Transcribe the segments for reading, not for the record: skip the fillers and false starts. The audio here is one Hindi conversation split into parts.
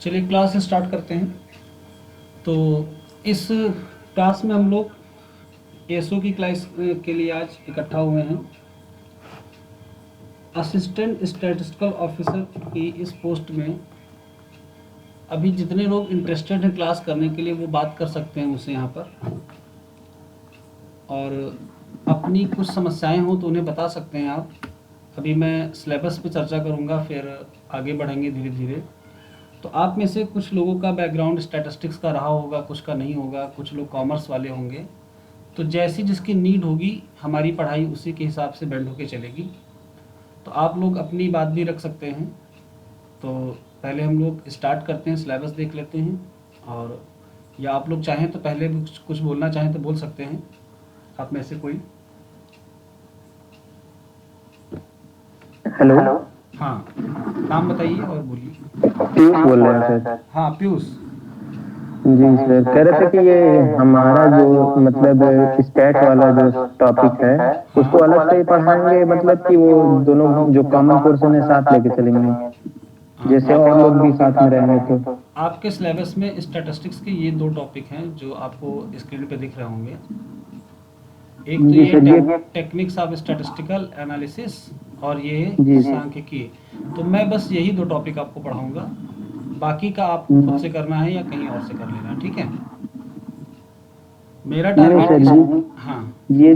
चलिए क्लास स्टार्ट करते हैं। तो इस क्लास में हम लोग एसओ की क्लास के लिए आज इकट्ठा हुए हैं। असिस्टेंट स्टैटिस्टिकल ऑफिसर की इस पोस्ट में अभी जितने लोग इंटरेस्टेड हैं क्लास करने के लिए वो बात कर सकते हैं मुझसे यहाँ पर, और अपनी कुछ समस्याएं हो तो उन्हें बता सकते हैं आप। अभी मैं सिलेबस पे चर्चा करूँगा, फिर आगे बढ़ेंगे धीरे धीरे। तो आप में से कुछ लोगों का बैकग्राउंड स्टैटिस्टिक्स का रहा होगा, कुछ का नहीं होगा, कुछ लोग कॉमर्स वाले होंगे। तो जैसी जिसकी नीड होगी हमारी पढ़ाई उसी के हिसाब से बेंड होके चलेगी। तो आप लोग अपनी बात भी रख सकते हैं। तो पहले हम लोग स्टार्ट करते हैं, सिलेबस देख लेते हैं। और या आप लोग चाहें तो पहले भी कुछ बोलना चाहें तो बोल सकते हैं, आप में से कोई। हेलो। हाँ, नाम बताइए और बोलिए। पीयूष बोल रहे हैं सर। हाँ पीयूष। जी सर, कह रहे थे कि ये हमारा जो मतलब स्टैट वाला जो टॉपिक है हाँ, उसको अलग से ही पढ़ाएंगे, मतलब कि वो दोनों जो कॉमन पोर्शन है साथ लेके चलेंगे, हाँ, जैसे और लोग भी साथ में रहेंगे तो। आपके सिलेबस में स्टैटिस्टिक्स के ये दो टॉपिक हैं जो आपको स्क्रीन पे दिख रहे होंगे। एक तो जी ये सर, ये टेक्निक्स ऑफ स्टैटिस्टिकल एनालिसिस, और ये जी सांख्यिकी। तो मैं बस यही दो टॉपिक आपको पढ़ाऊंगा, बाकी का आप खुद से करना है या कहीं और से कर लेना, ठीक है। मेरा नहीं टारगेट सर, इस। ये हाँ, ये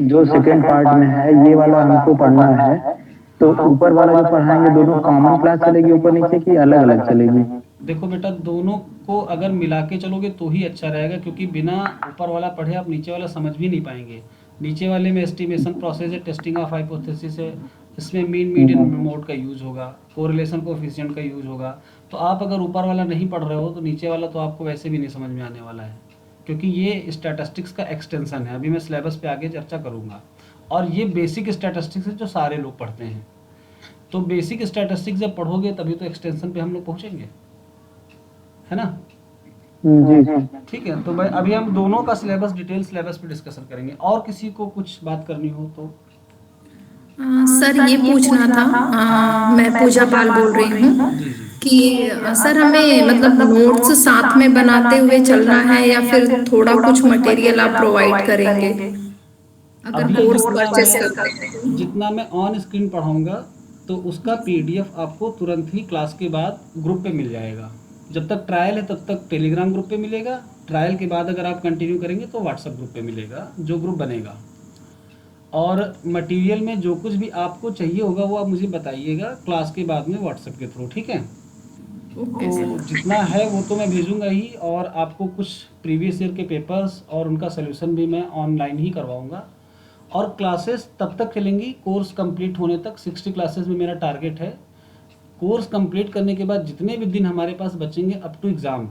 जो सेकंड पार्ट में है ये वाला हमको पढ़ना है, तो ऊपर वाला जो पढ़ाएंगे दोनों कॉमन क्लास चलेगी ऊपर नीचे की अलग अलग चलेगी? देखो बेटा, दोनों को अगर मिला के चलोगे तो ही अच्छा रहेगा, क्योंकि बिना ऊपर वाला पढ़े आप नीचे वाला समझ भी नहीं पाएंगे। नीचे वाले में एस्टिमेशन प्रोसेस है, टेस्टिंग ऑफ हाइपोथेसिस है, इसमें मीन मीडियन मोड का यूज होगा, कोरिलेशन कोएफिशिएंट का यूज होगा। तो आप अगर ऊपर वाला नहीं पढ़ रहे हो तो नीचे वाला तो आपको वैसे भी नहीं समझ में आने वाला है, क्योंकि ये स्टैटिस्टिक्स का एक्सटेंशन है। अभी मैं सिलेबस पे आगे चर्चा करूँगा। और ये बेसिक स्टैटिस्टिक्स है जो सारे लोग पढ़ते हैं। तो बेसिक स्टैटिस्टिक्स जब पढ़ोगे तभी तो एक्सटेंशन पे हम लोग पहुँचेंगे, है ना। जी। ठीक है, तो भाई अभी हम दोनों का सिलेबस, डिटेल सिलेबस पे डिस्कशन करेंगे। और किसी को कुछ बात करनी हो तो। सर ये पूछना था। मैं पूजा पाल बोल रही हूँ जी जी। कि सर हमें मतलब नोट्स साथ में बनाते हुए चलना है या फिर थोड़ा कुछ मटेरियल आप प्रोवाइड करेंगे अगर अभी कोर्स परचेस करते हैं तो? जितना मैं ऑन स्क्रीन पढ़ाऊंगा तो उसका पीडीएफ आपको तुरंत ही क्लास के बाद ग्रुप पे मिल जाएगा। जब तक ट्रायल है तब तक टेलीग्राम ग्रुप पे मिलेगा। ट्रायल के बाद अगर आप कंटिन्यू करेंगे तो व्हाट्सएप ग्रुप पे मिलेगा, जो ग्रुप बनेगा। और मटेरियल में जो कुछ भी आपको चाहिए होगा वो आप मुझे बताइएगा क्लास के बाद में व्हाट्सएप के थ्रू, ठीक है। ओके तो सर। जितना है वो तो मैं भेजूंगा ही, और आपको कुछ प्रीवियस ईयर के पेपर्स और उनका सोल्यूशन भी मैं ऑनलाइन ही करवाऊंगा। और क्लासेस तब तक चलेंगी कोर्स कंप्लीट होने तक। 60 क्लासेस में मेरा टारगेट है। कोर्स कंप्लीट करने के बाद जितने भी दिन हमारे पास बचेंगे अप टू एग्ज़ाम,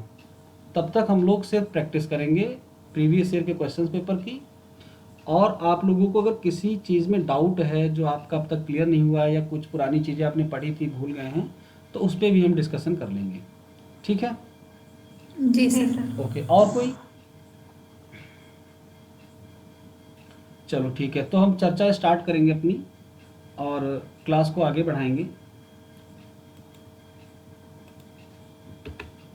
तब तक हम लोग सिर्फ प्रैक्टिस करेंगे प्रीवियस ईयर के क्वेश्चन पेपर की। और आप लोगों को अगर किसी चीज़ में डाउट है जो आपका अब तक क्लियर नहीं हुआ है, या कुछ पुरानी चीज़ें आपने पढ़ी थी भूल गए हैं, तो उस पर भी हम डिस्कशन कर लेंगे, ठीक है। जी सर। ओके, और कोई? चलो ठीक है, तो हम चर्चा स्टार्ट करेंगे अपनी और क्लास को आगे बढ़ाएंगे।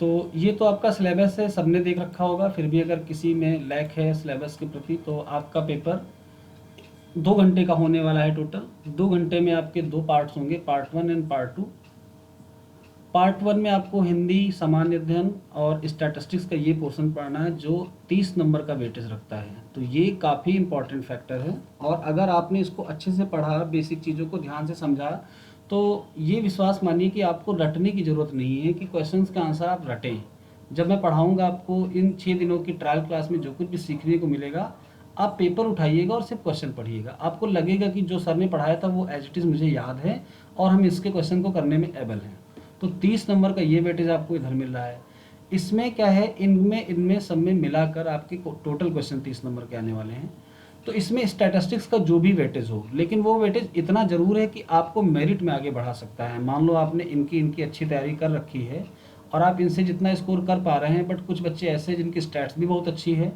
तो ये तो आपका सिलेबस है, सबने देख रखा होगा। फिर भी अगर किसी में लैक है सिलेबस के प्रति तो आपका पेपर 2 घंटे का होने वाला है टोटल। 2 घंटे में आपके दो पार्ट्स होंगे, पार्ट 1 एंड पार्ट 2। पार्ट 1 में आपको हिंदी, सामान्य अध्ययन और स्टैटिस्टिक्स का ये पोर्शन पढ़ना है जो 30 नंबर का वेटेज रखता है। तो ये काफ़ी इंपॉर्टेंट फैक्टर है, और अगर आपने इसको अच्छे से पढ़ा, बेसिक चीज़ों को ध्यान से समझा, तो ये विश्वास मानिए कि आपको रटने की ज़रूरत नहीं है कि क्वेश्चंस का आंसर आप रटें। जब मैं पढ़ाऊँगा आपको इन 6 दिनों की ट्रायल क्लास में जो कुछ भी सीखने को मिलेगा, आप पेपर उठाइएगा और सिर्फ क्वेश्चन पढ़िएगा। आपको लगेगा कि जो सर ने पढ़ाया था वो एज इट इज़ मुझे याद है और हम इसके क्वेश्चन को करने में एबल हैं। तो 30 नंबर का ये वेटेज आपको इधर मिल रहा है। इसमें क्या है, इनमें इनमें सब में मिलाकर आपके टोटल क्वेश्चन 30 नंबर के आने वाले हैं। तो इसमें स्टैटिस्टिक्स का जो भी वेटेज हो, लेकिन वो वेटेज इतना ज़रूर है कि आपको मेरिट में आगे बढ़ा सकता है। मान लो आपने इनकी इनकी अच्छी तैयारी कर रखी है और आप इनसे जितना स्कोर कर पा रहे हैं, बट कुछ बच्चे ऐसे जिनकी स्टैट्स भी बहुत अच्छी है,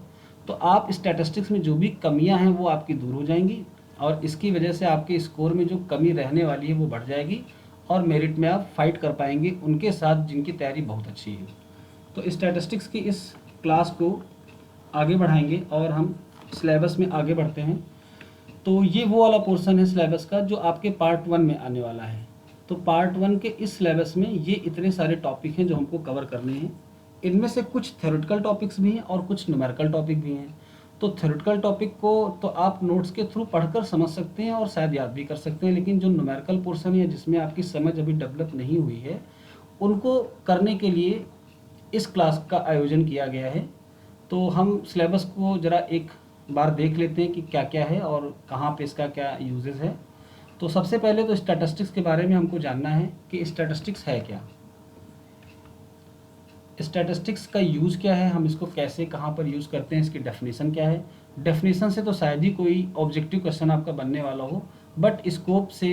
तो आप स्टैटिस्टिक्स में जो भी कमियां हैं वो आपकी दूर हो जाएंगी, और इसकी वजह से आपके स्कोर में जो कमी रहने वाली है वो बढ़ जाएगी, और मेरिट में आप फाइट कर पाएंगे उनके साथ जिनकी तैयारी बहुत अच्छी है। तो स्टैटिस्टिक्स की इस क्लास को आगे बढ़ाएंगे और हम सिलेबस में आगे बढ़ते हैं। तो ये वो वाला पोर्शन है सिलेबस का जो आपके पार्ट 1 में आने वाला है। तो पार्ट 1 के इस सिलेबस में ये इतने सारे टॉपिक हैं जो हमको कवर करने हैं। इनमें से कुछ थ्योरेटिकल टॉपिक्स भी हैं और कुछ न्यूमेरिकल टॉपिक भी हैं। तो थ्योरेटिकल टॉपिक को तो आप नोट्स के थ्रू पढ़कर समझ सकते हैं और शायद याद भी कर सकते हैं, लेकिन जो न्यूमेरिकल पोर्शन है जिसमें आपकी समझ अभी डेवलप नहीं हुई है, उनको करने के लिए इस क्लास का आयोजन किया गया है। तो हम सिलेबस को ज़रा एक बार देख लेते हैं कि क्या क्या है और कहाँ पे इसका क्या यूजेस है। तो सबसे पहले तो स्टैटिस्टिक्स के बारे में हमको जानना है कि स्टैटिस्टिक्स है क्या, स्टैटिस्टिक्स का यूज़ क्या है, हम इसको कैसे कहाँ पर यूज़ करते हैं, इसकी डेफिनेशन क्या है। डेफिनेशन से तो शायद ही कोई ऑब्जेक्टिव क्वेश्चन आपका बनने वाला हो, बट स्कोप से,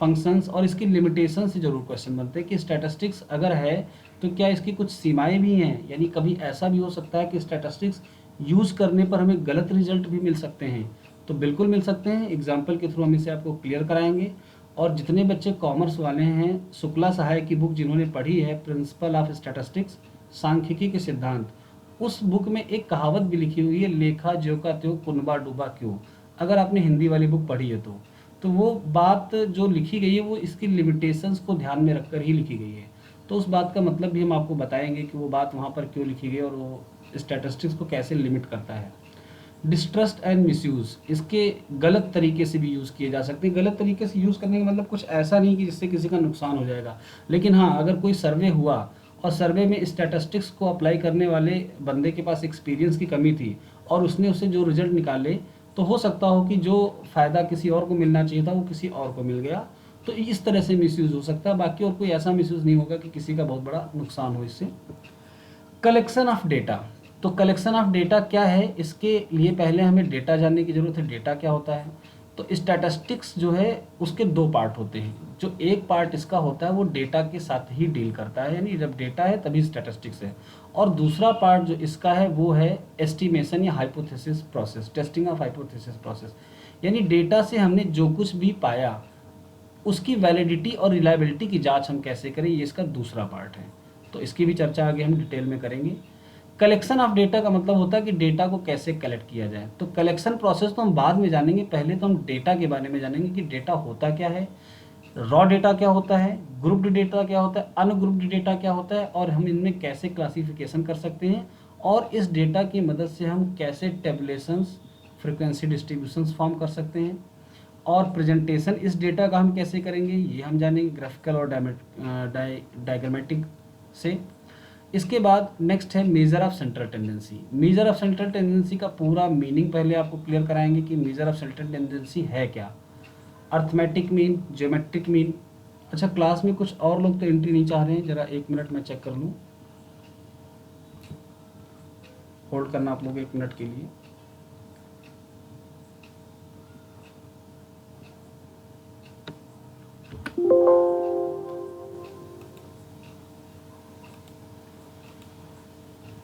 फंक्शंस और इसकी लिमिटेशन से ज़रूर क्वेश्चन बनते हैं कि स्टैटिस्टिक्स अगर है तो क्या इसकी कुछ सीमाएँ भी हैं, यानी कभी ऐसा भी हो सकता है कि स्टैटिस्टिक्स यूज़ करने पर हमें गलत रिजल्ट भी मिल सकते हैं। तो बिल्कुल मिल सकते हैं, एग्जाम्पल के थ्रू हम इसे आपको क्लियर कराएंगे। और जितने बच्चे कॉमर्स वाले हैं, शुक्ला सहाय की बुक जिन्होंने पढ़ी है, प्रिंसिपल ऑफ स्टैटिस्टिक्स, सांख्यिकी के सिद्धांत, उस बुक में एक कहावत भी लिखी हुई है, लेखा ज्यों का त्यों कुनबा डूबा क्यों। अगर आपने हिंदी वाली बुक पढ़ी है तो वो बात जो लिखी गई है वो इसकी लिमिटेशंस को ध्यान में रखकर ही लिखी गई है। तो उस बात का मतलब भी हम आपको बताएंगे कि वो बात वहाँ पर क्यों लिखी गई और वो स्टैटिस्टिक्स को कैसे लिमिट करता है। डिस्ट्रस्ट एंड मिसयूज़, इसके गलत तरीके से भी यूज़ किए जा सकते हैं। गलत तरीके से यूज़ करने का मतलब कुछ ऐसा नहीं कि जिससे किसी का नुकसान हो जाएगा, लेकिन हाँ, अगर कोई सर्वे हुआ और सर्वे में स्टैटिस्टिक्स को अप्लाई करने वाले बंदे के पास एक्सपीरियंस की कमी थी और उसने उससे जो रिजल्ट निकाले, तो हो सकता हो कि जो फ़ायदा किसी और को मिलना चाहिए था वो किसी और को मिल गया। तो इस तरह से मिसयूज़ हो सकता है, बाकी और कोई ऐसा मिसयूज़ नहीं होगा कि किसी का बहुत बड़ा नुकसान हो इससे। कलेक्शन ऑफ डेटा, तो कलेक्शन ऑफ डेटा क्या है, इसके लिए पहले हमें डेटा जानने की ज़रूरत है। डेटा क्या होता है? तो स्टैटिस्टिक्स जो है उसके दो पार्ट होते हैं। जो एक पार्ट इसका होता है वो डेटा के साथ ही डील करता है, यानी जब डेटा है तभी स्टैटिस्टिक्स है। और दूसरा पार्ट जो इसका है वो है एस्टिमेशन या hypothesis process, testing of hypothesis process, यानी डेटा से हमने जो कुछ भी पाया उसकी वैलिडिटी और रिलायबिलिटी की जांच हम कैसे करें, ये इसका दूसरा पार्ट है। तो इसकी भी चर्चा आगे हम डिटेल में करेंगे। कलेक्शन ऑफ डेटा का मतलब होता है कि डेटा को कैसे कलेक्ट किया जाए। तो कलेक्शन प्रोसेस तो हम बाद में जानेंगे, पहले तो हम डेटा के बारे में जानेंगे कि डेटा होता क्या है, रॉ डेटा क्या होता है, ग्रुप्ड डेटा क्या होता है, अनग्रुप्ड डेटा क्या होता है, और हम इनमें कैसे क्लासिफिकेशन कर सकते हैं, और इस डेटा की मदद से हम कैसे टेबुलेशंस, फ्रीक्वेंसी डिस्ट्रीब्यूशंस फॉर्म कर सकते हैं, और प्रेजेंटेशन इस डेटा का हम कैसे करेंगे ये हम जानेंगे ग्राफिकल और डायग्रामेटिक से। इसके बाद नेक्स्ट है measure of central tendency. Measure of central tendency का पूरा मीनिंग पहले आपको क्लियर कराएंगे कि मेजर ऑफ सेंट्रल टेंडेंसी है क्या। Arithmetic mean, geometric mean. अच्छा, क्लास में कुछ और लोग तो एंट्री नहीं चाह रहे हैं, जरा 1 मिनट में चेक कर लूँ, होल्ड करना आप लोग 1 मिनट के लिए।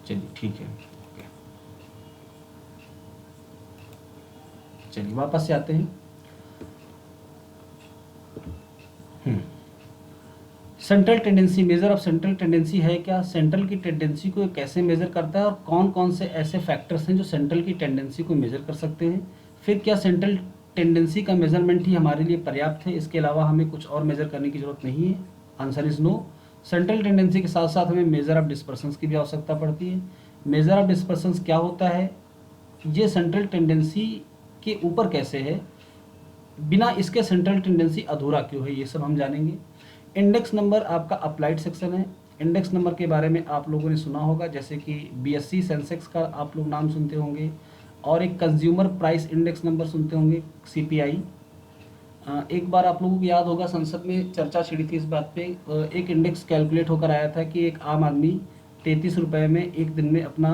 चलिए ठीक है, ओके, चलिए वापस से आते हैं। Central tendency, measure of central tendency है क्या, सेंट्रल की टेंडेंसी को कैसे मेजर करता है और कौन कौन से ऐसे फैक्टर्स हैं जो सेंट्रल की टेंडेंसी को मेजर कर सकते हैं। फिर क्या सेंट्रल टेंडेंसी का मेजरमेंट ही हमारे लिए पर्याप्त है, इसके अलावा हमें कुछ और मेजर करने की जरूरत नहीं है। Answer is no. Central tendency के साथ साथ हमें मेजर ऑफ डिस्पर्सन्स की भी आवश्यकता पड़ती है। मेजर ऑफ डिस्पर्सन्स क्या होता है, ये सेंट्रल टेंडेंसी के ऊपर कैसे है, बिना इसके सेंट्रल टेंडेंसी अधूरा क्यों है, ये सब हम जानेंगे। इंडेक्स नंबर आपका अप्लाइड सेक्शन है। इंडेक्स नंबर के बारे में आप लोगों ने सुना होगा, जैसे कि बीएससी सेंसेक्स का आप लोग नाम सुनते होंगे, और एक कंज्यूमर प्राइस इंडेक्स नंबर सुनते होंगे, सीपीआई। एक बार आप लोगों को याद होगा संसद में चर्चा छिड़ी थी इस बात पे, एक इंडेक्स कैलकुलेट होकर आया था कि एक आम आदमी 33 रुपये में एक दिन में अपना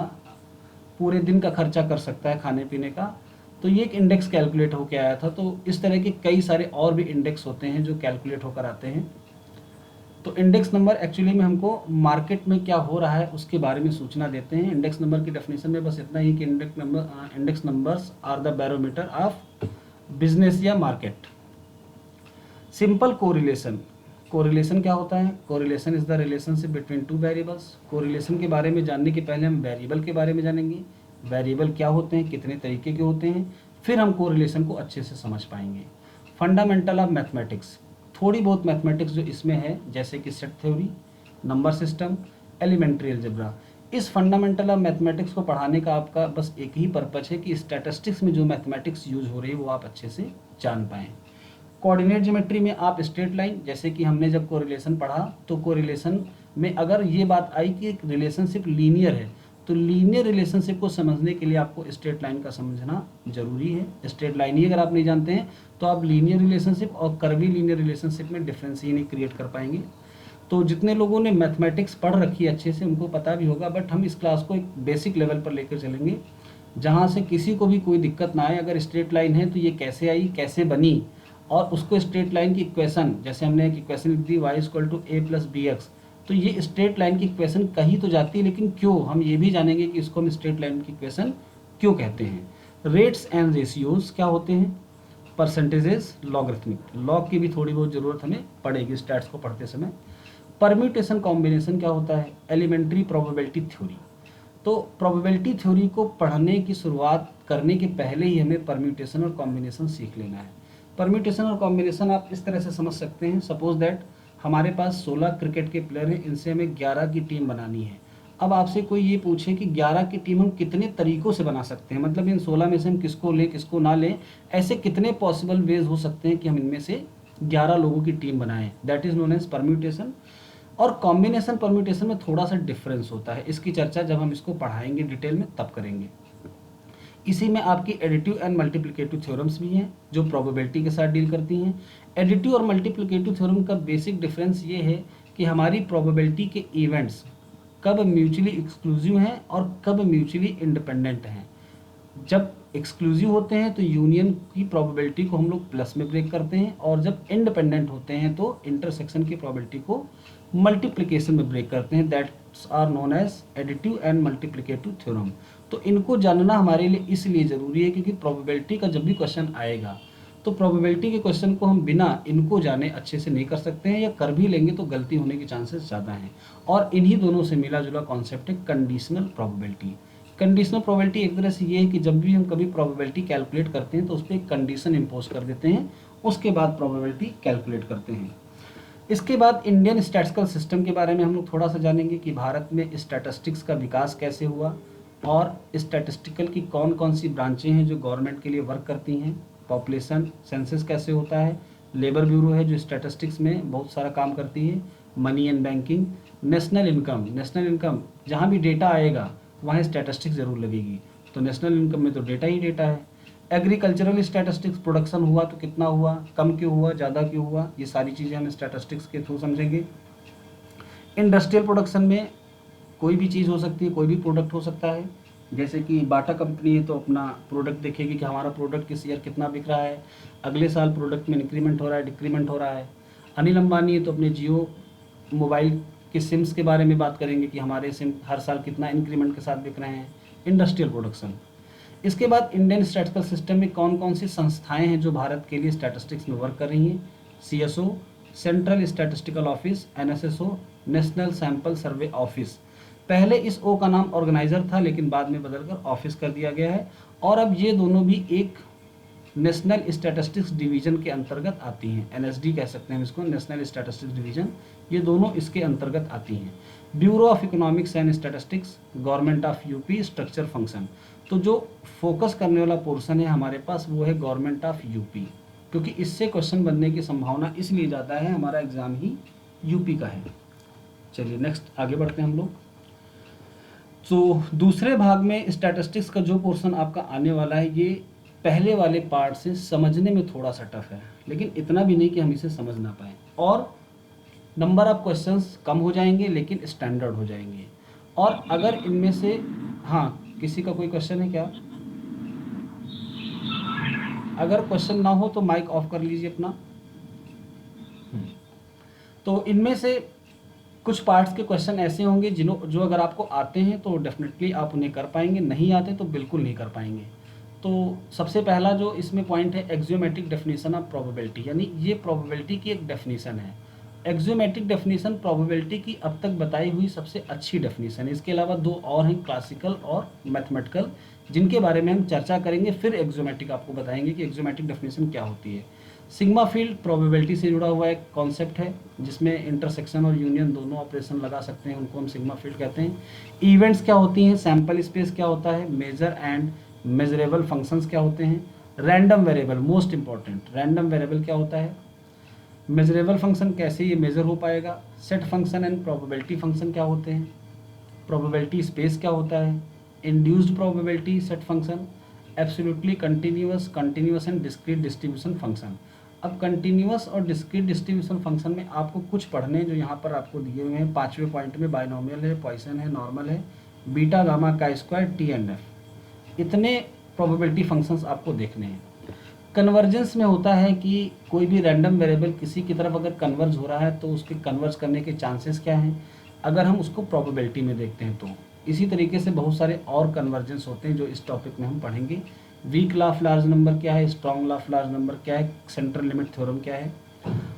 पूरे दिन का खर्चा कर सकता है खाने पीने का। तो ये एक इंडेक्स कैलकुलेट होकर आया था। तो इस तरह के कई सारे और भी इंडेक्स होते हैं जो कैलकुलेट होकर आते हैं। तो इंडेक्स नंबर एक्चुअली में हमको मार्केट में क्या हो रहा है उसके बारे में सूचना देते हैं। इंडेक्स नंबर की डेफिनेशन में बस इतना ही कि index numbers are the barometer of business या मार्केट। सिंपल कोरिलेशन, कोरिलेशन क्या होता है? Correlation is the relationship between two variables. Correlation के बारे में जानने के पहले हम वेरिएबल के बारे में जानेंगे। वेरिएबल क्या होते हैं, कितने तरीके के होते हैं, फिर हम कोरिलेशन को अच्छे से समझ पाएंगे। फंडामेंटल ऑफ मैथमेटिक्स, थोड़ी बहुत मैथमेटिक्स जो इसमें है, जैसे कि set theory, number system, elementary algebra. इस फंडामेंटल ऑफ मैथमेटिक्स को पढ़ाने का आपका बस एक ही पर्पज है कि स्टैटिस्टिक्स में जो मैथमेटिक्स यूज हो रही है वो आप अच्छे से जान पाएँ। कोऑर्डिनेट ज्योमेट्री में आप स्ट्रेट लाइन, जैसे कि हमने जब कोरिलेशन पढ़ा तो कोरिलेशन में अगर ये बात आई कि एक रिलेशनशिप लीनियर है, तो लीनियर रिलेशनशिप को समझने के लिए आपको स्ट्रेट लाइन का समझना जरूरी है। स्ट्रेट लाइन ही अगर आप नहीं जानते हैं तो आप लीनियर रिलेशनशिप और कर्वी लीनियर रिलेशनशिप में डिफरेंस ही नहीं क्रिएट कर पाएंगे। तो जितने लोगों ने मैथमेटिक्स पढ़ रखी है अच्छे से उनको पता भी होगा, बट हम इस क्लास को एक बेसिक लेवल पर लेकर चलेंगे जहाँ से किसी को भी कोई दिक्कत ना आए। अगर स्ट्रेट लाइन है तो ये कैसे आई, कैसे बनी, और उसको स्ट्रेट लाइन की इक्वेशन, जैसे हमने एक इक्वेशन लिख दी y = a + bx, तो ये स्ट्रेट लाइन की इक्वेशन कही तो जाती है, लेकिन क्यों, हम ये भी जानेंगे कि इसको हम स्ट्रेट लाइन की इक्वेशन क्यों कहते हैं। रेट्स एंड रेशियोज क्या होते हैं, परसेंटेजेस, लॉगरिथमिक, लॉग की भी थोड़ी बहुत ज़रूरत हमें पड़ेगी स्टैट्स को पढ़ते समय। परम्यूटेशन कॉम्बिनेशन क्या होता है, एलिमेंट्री प्रोबेबिलिटी थ्योरी। तो प्रोबेबिलिटी थ्योरी को पढ़ने की शुरुआत करने के पहले ही हमें परम्यूटेशन और कॉम्बिनेशन सीख लेना है। परम्यूटेशन और कॉम्बिनेशन आप इस तरह से समझ सकते हैं, सपोज दैट हमारे पास 16 क्रिकेट के प्लेयर हैं, इनसे हमें 11 की टीम बनानी है। अब आपसे कोई ये पूछे कि 11 की टीम हम कितने तरीकों से बना सकते हैं, मतलब इन 16 में से हम किसको लें किसको ना लें, ऐसे कितने पॉसिबल वेज हो सकते हैं कि हम इनमें से 11 लोगों की टीम बनाएं, that is known as permutation. और कॉम्बिनेशन परम्यूटेशन में थोड़ा सा डिफरेंस होता है, इसकी चर्चा जब हम इसको पढ़ाएंगे डिटेल में तब करेंगे। इसी में आपकी एडिटिव एंड मल्टीप्लिकेटिव थ्योरम्स भी हैं जो प्रोबेबिलिटी के साथ डील करती हैं। एडिटिव और मल्टीप्लिकेटिव थ्योरम का बेसिक डिफरेंस ये है कि हमारी प्रोबेबिलिटी के इवेंट्स कब म्यूचुअली एक्सक्लूसिव हैं और कब म्यूचुअली इंडिपेंडेंट हैं। जब एक्सक्लूसिव होते हैं तो यूनियन की प्रोबेबिलिटी को हम लोग प्लस में ब्रेक करते हैं, और जब इंडिपेंडेंट होते हैं तो इंटरसेक्शन की प्रोबेबिलिटी को मल्टीप्लिकेशन में ब्रेक करते हैं, that's are known as additive and multiplicative theorem. तो इनको जानना हमारे लिए इसलिए ज़रूरी है क्योंकि प्रोबेबिलिटी का जब भी क्वेश्चन आएगा तो प्रोबेबिलिटी के क्वेश्चन को हम बिना इनको जाने अच्छे से नहीं कर सकते हैं, या कर भी लेंगे तो गलती होने के चांसेस ज़्यादा हैं। और इन्हीं दोनों से मिला जुला कॉन्सेप्ट है कंडीशनल प्रोबेबिलिटी। कंडीशनल प्रोबेबिलिटी एक तरह से ये है कि जब भी हम कभी प्रोबेबिलिटी कैलकुलेट करते हैं तो उस पर एक कंडीशन इम्पोज कर देते हैं, उसके बाद प्रोबेबिलिटी कैलकुलेट करते हैं। इसके बाद इंडियन स्टैटिस्टिकल सिस्टम के बारे में हम लोग थोड़ा सा जानेंगे कि भारत में स्टैटिस्टिक्स का विकास कैसे हुआ, और स्टैटिस्टिकल की कौन कौन सी ब्रांचें हैं जो गवर्नमेंट के लिए वर्क करती हैं। पॉपुलेशन सेंसस कैसे होता है, लेबर ब्यूरो है जो स्टैटिस्टिक्स में बहुत सारा काम करती है, money and banking, national income जहाँ भी डेटा आएगा वहाँ स्टैटिस्टिक्स ज़रूर लगेगी, तो नेशनल इनकम में तो डेटा ही डेटा है। एग्रीकल्चरल स्टैटिस्टिक्स, प्रोडक्शन हुआ तो कितना हुआ, कम क्यों हुआ, ज़्यादा क्यों हुआ, ये सारी चीज़ें हम स्टैटिस्टिक्स के थ्रू समझेंगे। इंडस्ट्रियल प्रोडक्शन में कोई भी चीज़ हो सकती है, कोई भी प्रोडक्ट हो सकता है, जैसे कि बाटा कंपनी है तो अपना प्रोडक्ट देखेगी कि हमारा प्रोडक्ट किस ईयर कितना बिक रहा है, अगले साल प्रोडक्ट में इंक्रीमेंट हो रहा है डिक्रीमेंट हो रहा है। अनिल अंबानी है तो अपने जियो मोबाइल के सिम्स के बारे में बात करेंगे कि हमारे सिम हर साल कितना इंक्रीमेंट के साथ बिक रहे हैं, इंडस्ट्रियल प्रोडक्शन। इसके बाद इंडियन स्टैटिस्टिकल सिस्टम में कौन कौन सी संस्थाएं हैं जो भारत के लिए स्टैटिस्टिक्स में वर्क कर रही हैं, CSO, central statistical office, NSSO, national sample survey office. पहले इस O का नाम ऑर्गेनाइजर था लेकिन बाद में बदलकर ऑफिस कर दिया गया है, और अब ये दोनों भी एक नेशनल स्टैटिस्टिक्स डिवीजन के अंतर्गत आती हैं, NSD कह सकते हैं इसको, नेशनल स्टैटिस्टिक्स डिवीजन, ये दोनों इसके अंतर्गत आती हैं। Bureau of economics and statistics, government of UP, structure function. तो जो फोकस करने वाला पोर्शन है हमारे पास वो है गवर्नमेंट ऑफ यूपी, क्योंकि इससे क्वेश्चन बनने की संभावना इसलिए ज़्यादा है, हमारा एग्जाम ही यूपी का है। चलिए नेक्स्ट आगे बढ़ते हैं हम लोग। तो दूसरे भाग में स्टैटिस्टिक्स का जो पोर्शन आपका आने वाला है ये पहले वाले पार्ट से समझने में थोड़ा सा टफ है, लेकिन इतना भी नहीं कि हम इसे समझ ना पाएँ, और नंबर ऑफ क्वेश्चंस कम हो जाएंगे लेकिन स्टैंडर्ड हो जाएंगे। और अगर इनमें से, हाँ किसी का कोई क्वेश्चन है क्या? अगर क्वेश्चन ना हो तो माइक ऑफ कर लीजिए अपना। तो इनमें से कुछ पार्ट्स के क्वेश्चन ऐसे होंगे जो अगर आपको आते हैं तो डेफिनेटली आप उन्हें कर पाएंगे, नहीं आते तो बिल्कुल नहीं कर पाएंगे। तो सबसे पहला जो इसमें पॉइंट है एक्सियोमेट्रिक डेफिनेशन ऑफ प्रोबेबिलिटी, यानी ये प्रोबेबिलिटी की एक डेफिनेशन है। एक्सियोमेटिक डेफिनेशन प्रोबेबिलिटी की अब तक बताई हुई सबसे अच्छी डेफिनेशन है। इसके अलावा 2 और हैं, क्लासिकल और मैथमेटिकल, जिनके बारे में हम चर्चा करेंगे। फिर एक्सियोमेटिक आपको बताएंगे कि एक्सियोमेटिक डेफिनेशन क्या होती है। सिग्मा फील्ड प्रोबेबिलिटी से जुड़ा हुआ एक कॉन्सेप्ट है, जिसमें इंटरसेक्शन और यूनियन दोनों ऑपरेशन लगा सकते हैं, उनको हम सिग्मा फील्ड कहते हैं। इवेंट्स क्या होती हैं, सैम्पल स्पेस क्या होता है, मेजर एंड मेजरेबल फंक्शंस क्या होते हैं, random variable, most important, random variable क्या होता है, मेजरेबल फंक्शन कैसे ये मेजर हो पाएगा, set function and probability function क्या होते हैं, प्रोबेबिलिटी स्पेस क्या होता है, induced probability set function, absolutely continuous, continuous and discrete distribution function. अब कंटिन्यूअस और डिस्क्रीट डिस्ट्रीब्यूशन फंक्शन में आपको कुछ पढ़ने जो यहाँ पर आपको दिए हुए हैं 5वें पॉइंट में, बाइनोमियल है, पॉइसन है, नॉर्मल है, बीटा गामा का स्क्वायर, टी एंड एफ, इतने प्रोबेबिलिटी फंक्शंस आपको देखने हैं। कन्वर्जेंस में होता है कि कोई भी रैंडम वेरिएबल किसी की तरफ अगर कन्वर्ज हो रहा है तो उसके कन्वर्ज करने के चांसेस क्या हैं, अगर हम उसको प्रोबेबिलिटी में देखते हैं तो। इसी तरीके से बहुत सारे और कन्वर्जेंस होते हैं जो इस टॉपिक में हम पढ़ेंगे। Weak law of large number क्या है, strong law of large number क्या है, सेंट्रल लिमिट थ्योरम क्या है,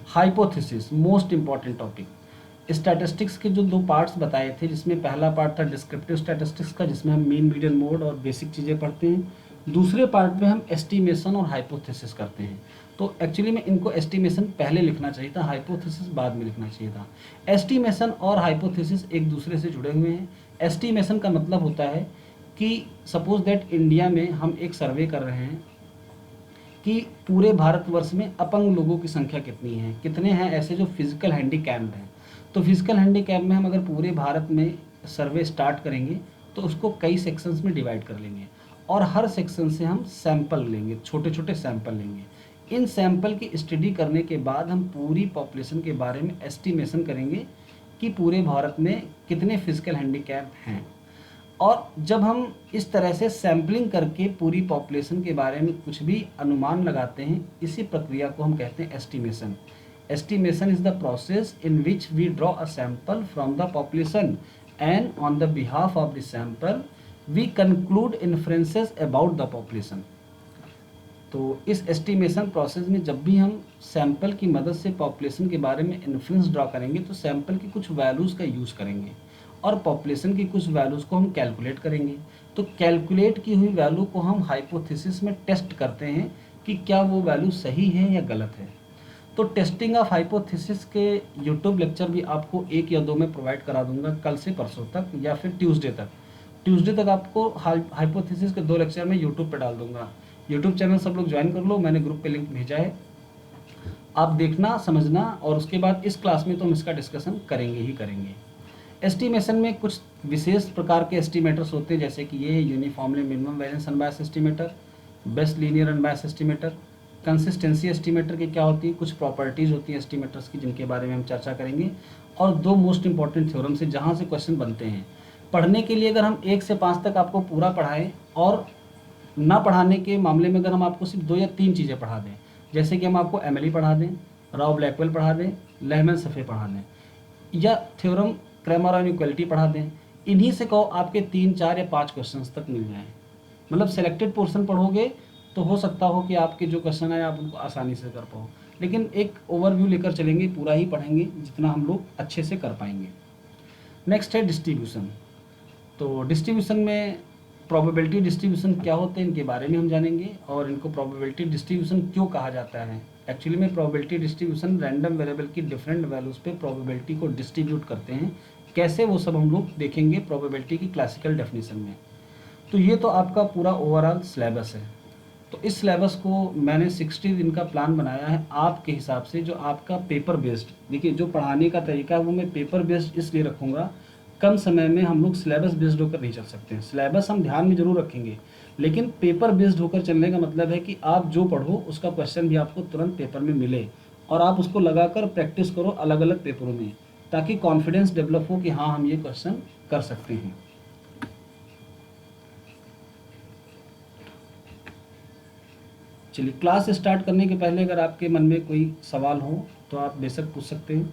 hypothesis, most important topic. Statistics के जो 2 पार्ट्स बताए थे, जिसमें पहला पार्ट था डिस्क्रिप्टिव स्टैटिस्टिक्स का, जिसमें हम मीन मीडियन मोड और बेसिक चीज़ें पढ़ते हैं। दूसरे पार्ट में हम एस्टिमेशन और हाइपोथेसिस करते हैं। तो एक्चुअली में इनको एस्टिमेशन पहले लिखना चाहिए था, हाइपोथेसिस बाद में लिखना चाहिए था। एस्टिमेशन और हाइपोथेसिस एक दूसरे से जुड़े हुए हैं। एस्टिमेशन का मतलब होता है कि सपोज दैट इंडिया में हम एक सर्वे कर रहे हैं कि पूरे भारतवर्ष में अपंग लोगों की संख्या कितनी है, कितने हैं ऐसे जो फिजिकल हैंडीकैप्ड हैं। तो फिजिकल हैंडीकैप में हम अगर पूरे भारत में सर्वे स्टार्ट करेंगे तो उसको कई सेक्शंस में डिवाइड कर लेंगे और हर सेक्शन से हम सैंपल लेंगे, छोटे छोटे सैंपल लेंगे। इन सैंपल की स्टडी करने के बाद हम पूरी पॉपुलेशन के बारे में एस्टिमेशन करेंगे कि पूरे भारत में कितने फिजिकल हैंडीकैप हैं। और जब हम इस तरह से सैम्पलिंग करके पूरी पॉपुलेशन के बारे में कुछ भी अनुमान लगाते हैं, इसी प्रक्रिया को हम कहते हैं estimation. Estimation is the process in which we draw a sample from the population and on the behalf of the sample we conclude inferences about the population. तो इस एस्टिमेशन प्रोसेस में जब भी हम सैंपल की मदद से पॉपुलेशन के बारे में इन्फ्रेंस ड्रॉ करेंगे तो सैंपल की कुछ वैल्यूज़ का यूज़ करेंगे और पॉपुलेशन की कुछ वैल्यूज़ को हम कैलकुलेट करेंगे। तो कैलकुलेट की हुई वैल्यू को हम हाइपोथेसिस में टेस्ट करते हैं कि क्या वो वैल्यू सही है या गलत है। तो टेस्टिंग ऑफ हाइपोथेसिस के यूट्यूब लेक्चर भी आपको 1 या 2 में प्रोवाइड करा दूंगा, कल से परसों तक या फिर ट्यूसडे तक आपको हाइपोथेसिस के 2 लेक्चर में यूट्यूब पे डाल दूंगा। यूट्यूब चैनल सब लोग ज्वाइन कर लो, मैंने ग्रुप पे लिंक भेजा है, आप देखना समझना, और उसके बाद इस क्लास में तो हम इसका डिस्कशन करेंगे ही करेंगे। एस्टिमेशन में कुछ विशेष प्रकार के एस्टिमेटर्स होते हैं, जैसे कि ये uniformly minimum variance unbiased estimator, best linear unbiased estimator. Consistency estimator की क्या होती है, कुछ प्रॉपर्टीज़ होती हैं एस्टिमेटर्स की, जिनके बारे में हम चर्चा करेंगे। और 2 मोस्ट इंपॉर्टेंट थ्योरम से जहाँ से क्वेश्चन बनते हैं। पढ़ने के लिए अगर हम 1 से 5 तक आपको पूरा पढ़ाएं और ना पढ़ाने के मामले में अगर हम आपको सिर्फ 2 या 3 चीज़ें पढ़ा दें, जैसे कि हम आपको एमएलई पढ़ा दें, राव ब्लैकवेल पढ़ा दें, लेहमैन सफ़े पढ़ा दें, या थ्योरम क्रैमर इनइक्वालिटी पढ़ा दें, इन्हीं से कहो आपके 3, 4 या 5 क्वेश्चंस तक मिल जाएं। मतलब सेलेक्टेड पोर्शन पढ़ोगे तो हो सकता हो कि आपके जो क्वेश्चन है आप उनको आसानी से कर पाओ, लेकिन एक ओवरव्यू लेकर चलेंगे, पूरा ही पढ़ेंगे जितना हम लोग अच्छे से कर पाएंगे। नेक्स्ट है डिस्ट्रीब्यूशन। तो डिस्ट्रीब्यूशन में प्रोबेबिलिटी डिस्ट्रीब्यूशन क्या होते हैं इनके बारे में हम जानेंगे, और इनको प्रोबेबिलिटी डिस्ट्रीब्यूशन क्यों कहा जाता है। एक्चुअली में प्रोबेबिलिटी डिस्ट्रीब्यूशन रैंडम वेरिएबल की डिफरेंट वैल्यूज़ पे प्रोबेबिलिटी को डिस्ट्रीब्यूट करते हैं, कैसे वो सब हम लोग देखेंगे प्रोबेबिलिटी की क्लासिकल डेफिनेशन में। तो ये तो आपका पूरा ओवरऑल सिलेबस है। तो इस सिलेबस को मैंने 60 दिन का प्लान बनाया है आपके हिसाब से, जो आपका पेपर बेस्ड, देखिए जो पढ़ाने का तरीका है वो मैं पेपर बेस्ड इसलिए रखूँगा, कम समय में हम लोग सिलेबस बेस्ड होकर नहीं चल सकते हैं। सिलेबस हम ध्यान में जरूर रखेंगे, लेकिन पेपर बेस्ड होकर चलने का मतलब है कि आप जो पढ़ो उसका क्वेश्चन भी आपको तुरंत पेपर में मिले और आप उसको लगाकर प्रैक्टिस करो अलग अलग पेपरों में, ताकि कॉन्फिडेंस डेवलप हो कि हाँ हम ये क्वेश्चन कर सकते हैं। चलिए, क्लास स्टार्ट करने के पहले अगर आपके मन में कोई सवाल हो तो आप बेशक पूछ सकते हैं।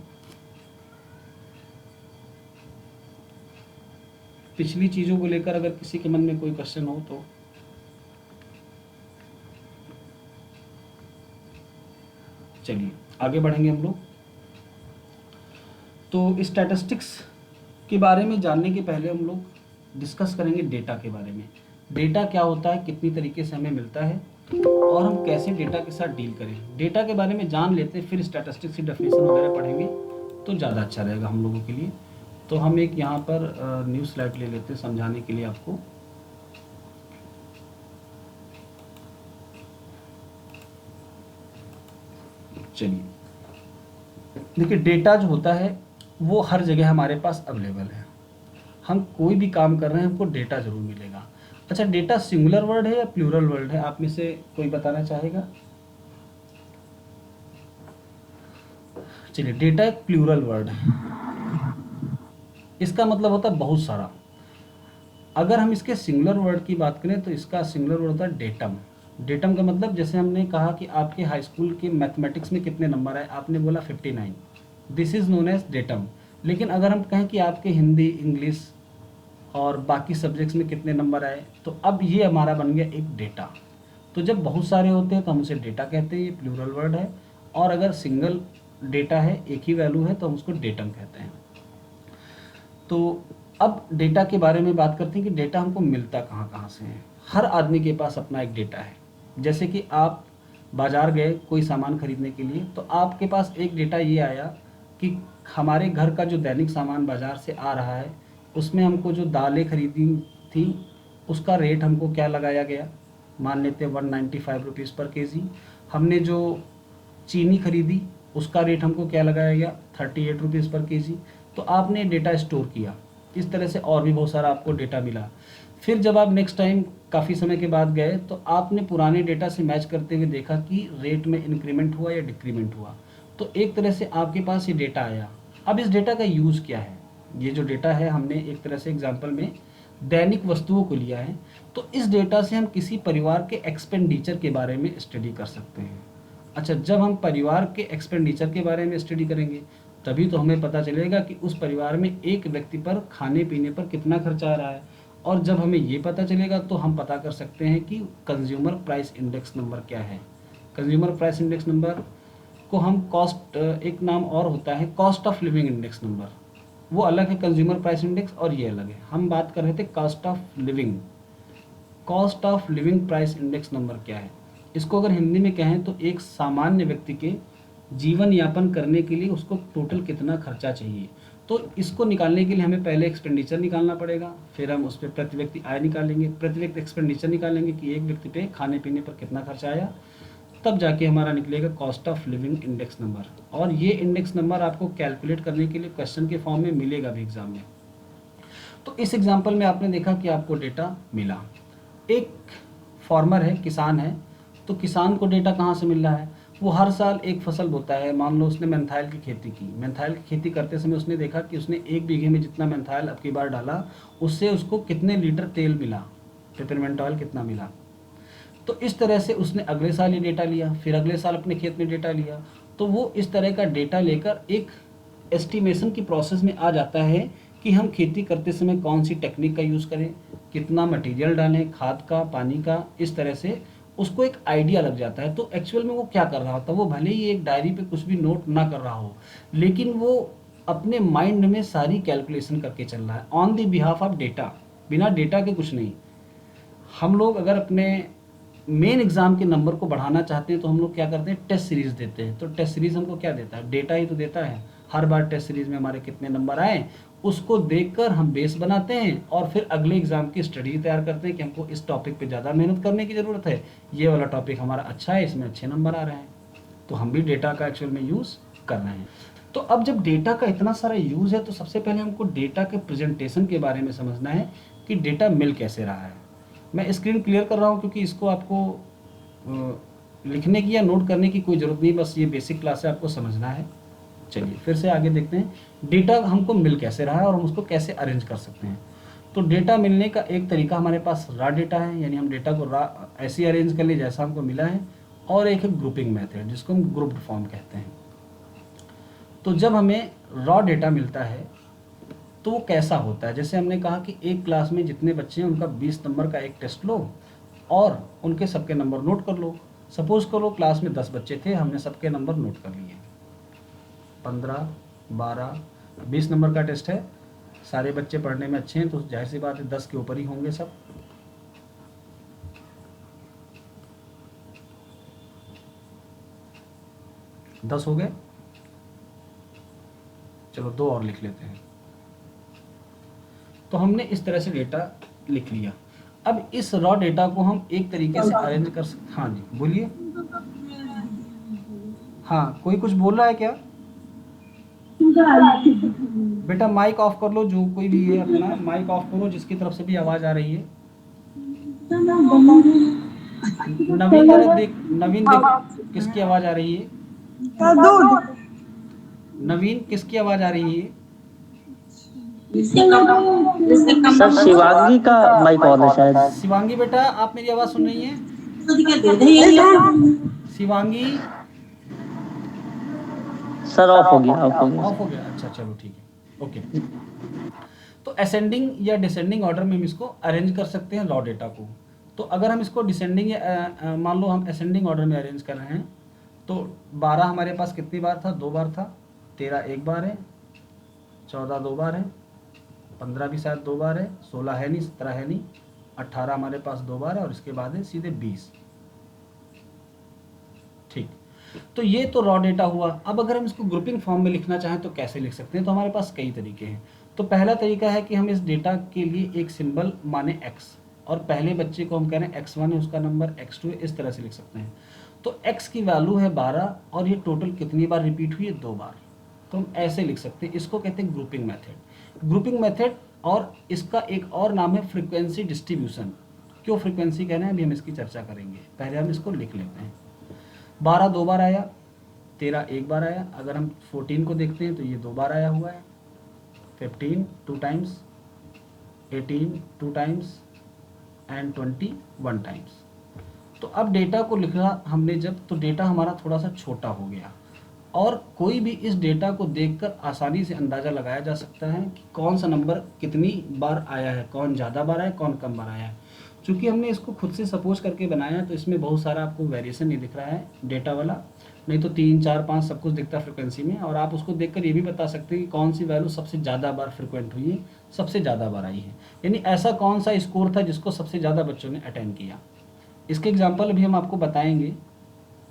पिछली चीज़ों को लेकर अगर किसी के मन में कोई क्वेश्चन हो तो चलिए आगे बढ़ेंगे हम लोग। तो स्टैटिस्टिक्स के बारे में जानने के पहले हम लोग डिस्कस करेंगे डेटा के बारे में। डेटा क्या होता है, कितनी तरीके से हमें मिलता है और हम कैसे डेटा के साथ डील करें। डेटा के बारे में जान लेते हैं, फिर स्टैटिस्टिक्स की डेफिनेशन वगैरह पढ़ेंगे तो ज़्यादा अच्छा रहेगा हम लोगों के लिए। तो हम एक यहाँ पर न्यू स्लाइड ले लेते हैं समझाने के लिए आपको। चलिए देखिए, डेटा जो होता है वो हर जगह हमारे पास अवेलेबल है। हम कोई भी काम कर रहे हैं हमको डेटा जरूर मिलेगा। अच्छा, डेटा सिंगुलर वर्ड है या प्लूरल वर्ड है, आप में से कोई बताना चाहेगा? चलिए, डेटा एक प्लूरल वर्ड है। इसका मतलब होता है बहुत सारा। अगर हम इसके सिंगुलर वर्ड की बात करें तो इसका सिंगुलर वर्ड होता है डेटम। डेटम का मतलब, जैसे हमने कहा कि आपके हाई स्कूल के मैथमेटिक्स में कितने नंबर आए, आपने बोला 59, this is known as datum. लेकिन अगर हम कहें कि आपके हिंदी, इंग्लिश और बाकी सब्जेक्ट्स में कितने नंबर आए, तो अब ये हमारा बन गया एक डेटा। तो जब बहुत सारे होते हैं तो हम उसे डेटा कहते हैं, ये प्लूरल वर्ड है। और अगर सिंगल डेटा है, एक ही वैल्यू है, तो हम उसको डेटम कहते हैं। तो अब डेटा के बारे में बात करते हैं कि डेटा हमको मिलता कहाँ कहाँ से है। हर आदमी के पास अपना एक डेटा है। जैसे कि आप बाज़ार गए कोई सामान खरीदने के लिए, तो आपके पास एक डेटा ये आया कि हमारे घर का जो दैनिक सामान बाज़ार से आ रहा है, उसमें हमको जो दालें खरीदी थी उसका रेट हमको क्या लगाया गया, मान लेते हैं 195 रुपीज़ पर केजी। हमने जो चीनी खरीदी उसका रेट हमको क्या लगाया गया, 38 रुपीज़ पर केजी। तो आपने डेटा स्टोर किया। इस तरह से और भी बहुत सारा आपको डेटा मिला। फिर जब आप नेक्स्ट टाइम काफ़ी समय के बाद गए तो आपने पुराने डेटा से मैच करते हुए देखा कि रेट में इंक्रीमेंट हुआ या डिक्रीमेंट हुआ। तो एक तरह से आपके पास ये डेटा आया। अब इस डेटा का यूज़ क्या है? ये जो डेटा है, हमने एक तरह से एग्जाम्पल में दैनिक वस्तुओं को लिया है। तो इस डेटा से हम किसी परिवार के एक्सपेंडिचर के बारे में स्टडी कर सकते हैं। अच्छा, जब हम परिवार के एक्सपेंडिचर के बारे में स्टडी करेंगे तभी तो हमें पता चलेगा कि उस परिवार में एक व्यक्ति पर खाने पीने पर कितना खर्चा आ रहा है। और जब हमें ये पता चलेगा तो हम पता कर सकते हैं कि कंज्यूमर प्राइस इंडेक्स नंबर क्या है। कंज्यूमर प्राइस इंडेक्स नंबर को हम कॉस्ट, एक नाम और होता है cost of living index number, वो अलग है कंज्यूमर प्राइस इंडेक्स और ये अलग है। हम बात कर रहे थे cost of living. Cost of living price index number क्या है? इसको अगर हिंदी में कहें तो एक सामान्य व्यक्ति के जीवन यापन करने के लिए उसको टोटल कितना खर्चा चाहिए। तो इसको निकालने के लिए हमें पहले एक्सपेंडिचर निकालना पड़ेगा, फिर हम उस पर प्रति व्यक्ति आय निकालेंगे, प्रति व्यक्ति एक्सपेंडिचर निकालेंगे कि एक व्यक्ति पे खाने पीने पर कितना खर्चा आया, तब जाके हमारा निकलेगा cost of living index number. और ये इंडेक्स नंबर आपको कैलकुलेट करने के लिए क्वेश्चन के फॉर्म में मिलेगा भी एग्जाम में। तो इस एग्जाम्पल में आपने देखा कि आपको डेटा मिला। एक फार्मर है, किसान है, तो किसान को डेटा कहाँ से मिल रहा है? वो हर साल एक फसल बोता है। मान लो उसने मेंथाइल की खेती की। मेंथाइल की खेती करते समय उसने देखा कि उसने 1 बीघे में जितना मेंथाइल अब की बार डाला उससे उसको कितने लीटर तेल मिला, पेपरमेंट ऑयल कितना मिला। तो इस तरह से उसने अगले साल ये डेटा लिया, फिर अगले साल अपने खेत में डेटा लिया। तो वो इस तरह का डेटा लेकर एक एस्टिमेशन की प्रोसेस में आ जाता है कि हम खेती करते समय कौन सी टेक्निक का यूज़ करें, कितना मटेरियल डालें, खाद का, पानी का। इस तरह से उसको एक आइडिया लग जाता है। तो एक्चुअल में वो क्या कर रहा होता है, वो भले ही एक डायरी पे कुछ भी नोट ना कर रहा हो, लेकिन वो अपने माइंड में सारी कैलकुलेशन करके चल रहा है on the behalf of data. बिना डेटा के कुछ नहीं। हम लोग अगर अपने मेन एग्जाम के नंबर को बढ़ाना चाहते हैं तो हम लोग क्या करते हैं, टेस्ट सीरीज देते हैं। तो टेस्ट सीरीज हमको क्या देता है, डेटा ही तो देता है। हर बार टेस्ट सीरीज में हमारे कितने नंबर आए उसको देखकर हम बेस बनाते हैं और फिर अगले एग्जाम की स्टडी तैयार करते हैं कि हमको इस टॉपिक पे ज़्यादा मेहनत करने की ज़रूरत है, ये वाला टॉपिक हमारा अच्छा है, इसमें अच्छे नंबर आ रहे हैं। तो हम भी डेटा का एक्चुअल में यूज़ कर रहे हैं। तो अब जब डेटा का इतना सारा यूज़ है तो सबसे पहले हमको डेटा के प्रेजेंटेशन के बारे में समझना है कि डेटा मिल कैसे रहा है। मैं स्क्रीन क्लियर कर रहा हूँ क्योंकि इसको आपको लिखने की या नोट करने की कोई ज़रूरत नहीं, बस ये बेसिक क्लास है, आपको समझना है। चलिए फिर से आगे देखते हैं डेटा हमको मिल कैसे रहा है और हम उसको कैसे अरेंज कर सकते हैं। तो डेटा मिलने का एक तरीका हमारे पास रॉ डेटा है, यानी हम डेटा को ऐसे अरेंज कर ले जैसा हमको मिला है, और एक है ग्रुपिंग मेथड जिसको हम ग्रुप्ड फॉर्म कहते हैं। तो जब हमें रॉ डेटा मिलता है तो वो कैसा होता है, जैसे हमने कहा कि एक क्लास में जितने बच्चे हैं उनका 20 नंबर का एक टेस्ट लो और उनके सबके नंबर नोट कर लो। सपोज करो क्लास में 10 बच्चे थे, हमने सबके नंबर नोट कर लिए, 15, 12, 20 नंबर का टेस्ट है, सारे बच्चे पढ़ने में अच्छे हैं तो जाहिर सी बात है 10 के ऊपर ही होंगे सब। दस हो गए, चलो 2 और लिख लेते हैं। तो हमने इस तरह से डेटा लिख लिया। अब इस रॉ डेटा को हम एक तरीके से अरेंज कर सकते। हाँ जी बोलिए। हाँ कोई कुछ बोल रहा है क्या? बेटा माइक ऑफ कर लो, जो कोई भी है अपना माइक ऑफ करो, जिसकी तरफ से भी आवाज आ रही है। नवीन अरे देख, नवीन देख किसकी आवाज आ रही है? नवीन किसकी आवाज आ रही है? सर शिवांगी का माइक ऑन है शायद। शिवांगी बेटा आप मेरी आवाज सुन रही हैं? शिवांगी सर ऑफ हो गया, ऑफ हो गया। ऑफ हो गया, अच्छा चलो ठीक है, ओके। तो असेंडिंग या डिसेंडिंग ऑर्डर में हम इसको अरेंज कर सकते हैं रॉ डेटा को। तो अगर हम इसको डिसेंडिंग या मान लो हम असेंडिंग ऑर्डर में अरेंज कर रहे हैं, तो 12 हमारे पास कितनी बार था? 2 बार था। 13 एक बार है, 14 2 बार है, 15 भी शायद 2 बार है, 16 है नहीं, 17 है नहीं, 18 हमारे पास 2 बार है और इसके बाद है सीधे 20। ठीक, तो ये तो रॉ डेटा हुआ। अब अगर हम इसको ग्रुपिंग फॉर्म में लिखना चाहें तो कैसे लिख सकते हैं? तो हमारे पास कई तरीके हैं। तो पहला तरीका है कि हम इस डेटा के लिए एक सिंबल माने x, और पहले बच्चे को हम कह रहे हैं x1 है, उसका नंबर x2 है, इस तरह से लिख सकते हैं। तो x की वैल्यू है 12 और ये टोटल कितनी बार रिपीट हुई है? 2 बार। तो हम ऐसे लिख सकते हैं, इसको कहते हैं ग्रुपिंग मेथड। ग्रुपिंग मेथड, और इसका एक और नाम है फ्रीक्वेंसी डिस्ट्रीब्यूशन। क्यों फ्रीक्वेंसी कह रहे हैं अभी हम इसकी चर्चा करेंगे, पहले हम इसको लिख लेते हैं। 12 2 बार आया, 13 एक बार आया। अगर हम 14 को देखते हैं तो ये 2 बार आया हुआ है, 15 2 टाइम्स, 18 2 टाइम्स एंड 20 1 टाइम्स। तो अब डेटा को लिखा हमने जब, तो डेटा हमारा थोड़ा सा छोटा हो गया, और कोई भी इस डेटा को देखकर आसानी से अंदाज़ा लगाया जा सकता है कि कौन सा नंबर कितनी बार आया है, कौन ज़्यादा बार आया, कौन कम बार आया है। चूँकि हमने इसको खुद से सपोज करके बनाया है तो इसमें बहुत सारा आपको वेरिएशन नहीं दिख रहा है डेटा वाला, नहीं तो 3 4 5 सब कुछ दिखता है फ्रिक्वेंसी में। और आप उसको देखकर ये भी बता सकते हैं कि कौन सी वैल्यू सबसे ज़्यादा बार फ्रिक्वेंट हुई है, सबसे ज़्यादा बार आई है, यानी ऐसा कौन सा स्कोर था जिसको सबसे ज़्यादा बच्चों ने अटेंड किया। इसके एग्जाम्पल अभी हम आपको बताएंगे,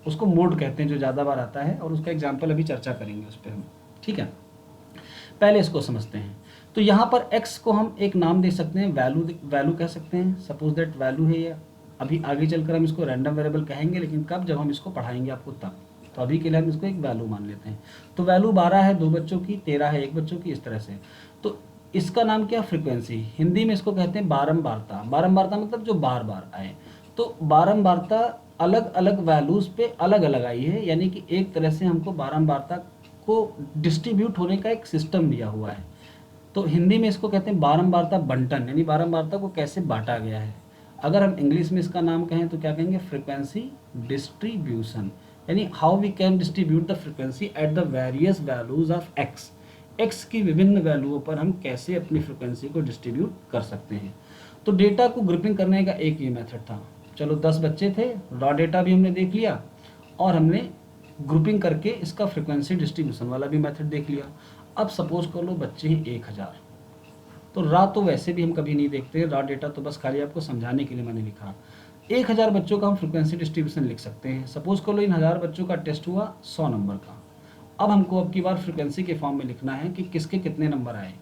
उसको मोड कहते हैं जो ज़्यादा बार आता है, और उसका एग्जाम्पल अभी चर्चा करेंगे उस पर हम, ठीक है। पहले इसको समझते हैं। तो यहाँ पर x को हम एक नाम दे सकते हैं, वैल्यू कह सकते हैं, सपोज दैट वैल्यू है ये। अभी आगे चलकर हम इसको रैंडम वेरिएबल कहेंगे, लेकिन कब? जब हम इसको पढ़ाएंगे आपको तब। तो अभी के लिए हम इसको एक वैल्यू मान लेते हैं। तो वैल्यू 12 है 2 बच्चों की, 13 है 1 बच्चों की, इस तरह से। तो इसका नाम क्या? फ्रिक्वेंसी। हिंदी में इसको कहते हैं बारंबारता। बारंबारता मतलब जो बार बार आए। तो बारंबारता अलग अलग वैल्यूज़ पे अलग अलग आई है, यानी कि एक तरह से हमको बारंबारता को डिस्ट्रीब्यूट होने का एक सिस्टम दिया हुआ है। तो हिंदी में इसको कहते हैं बारंबारता बंटन, यानी बारंबारता को कैसे बांटा गया है। अगर हम इंग्लिश में इसका नाम कहें तो क्या कहेंगे? फ्रीक्वेंसी डिस्ट्रीब्यूशन, यानी how we can distribute the frequency at the various values of X. X की विभिन्न वैल्यूओं पर हम कैसे अपनी फ्रीक्वेंसी को डिस्ट्रीब्यूट कर सकते हैं। तो डेटा को ग्रुपिंग करने का एक ये मेथड था। चलो 10 बच्चे थे, रॉ डेटा भी हमने देख लिया, और हमने ग्रुपिंग करके इसका फ्रीक्वेंसी डिस्ट्रीब्यूशन वाला भी मेथड देख लिया। अब सपोज कर लो बच्चे हैं 1000, तो रॉ तो वैसे भी हम कभी नहीं देखते, रॉ डेटा तो बस खाली आपको समझाने के लिए मैंने लिखा। 1000 बच्चों का हम फ्रीक्वेंसी डिस्ट्रीब्यूशन लिख सकते हैं। सपोज कर लो इन 1000 बच्चों का टेस्ट हुआ 100 नंबर का। अब हमको अब की बार फ्रीक्वेंसी के फॉर्म में लिखना है कि किसके कितने नंबर आए।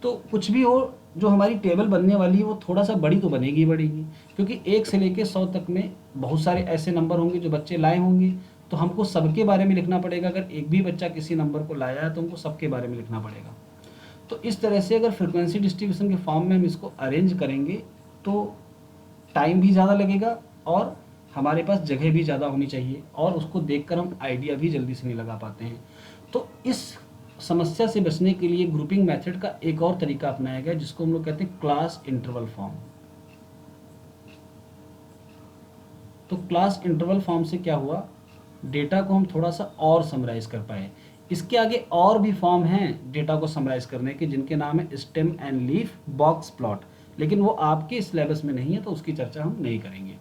तो कुछ भी हो, जो हमारी टेबल बनने वाली है वो थोड़ा सा बड़ी तो बनेगी बढ़ेगी, क्योंकि 1 से लेकर 100 तक में बहुत सारे ऐसे नंबर होंगे जो बच्चे लाए होंगे, तो हमको सबके बारे में लिखना पड़ेगा। अगर एक भी बच्चा किसी नंबर को लाया है तो हमको सबके बारे में लिखना पड़ेगा। तो इस तरह से अगर फ्रीक्वेंसी डिस्ट्रीब्यूशन के फॉर्म में हम इसको अरेंज करेंगे तो टाइम भी ज़्यादा लगेगा और हमारे पास जगह भी ज़्यादा होनी चाहिए, और उसको देखकर हम आइडिया भी जल्दी से नहीं लगा पाते हैं। तो इस समस्या से बचने के लिए ग्रुपिंग मेथड का एक और तरीका अपनाया गया, जिसको हम लोग कहते हैं क्लास इंटरवल फॉर्म। तो क्लास इंटरवल फॉर्म से क्या हुआ, डेटा को हम थोड़ा सा और समराइज कर पाए। इसके आगे और भी फॉर्म हैं डेटा को समराइज करने के, जिनके नाम है stem and leaf, box plot, लेकिन वो आपके सिलेबस में नहीं है तो उसकी चर्चा हम नहीं करेंगे,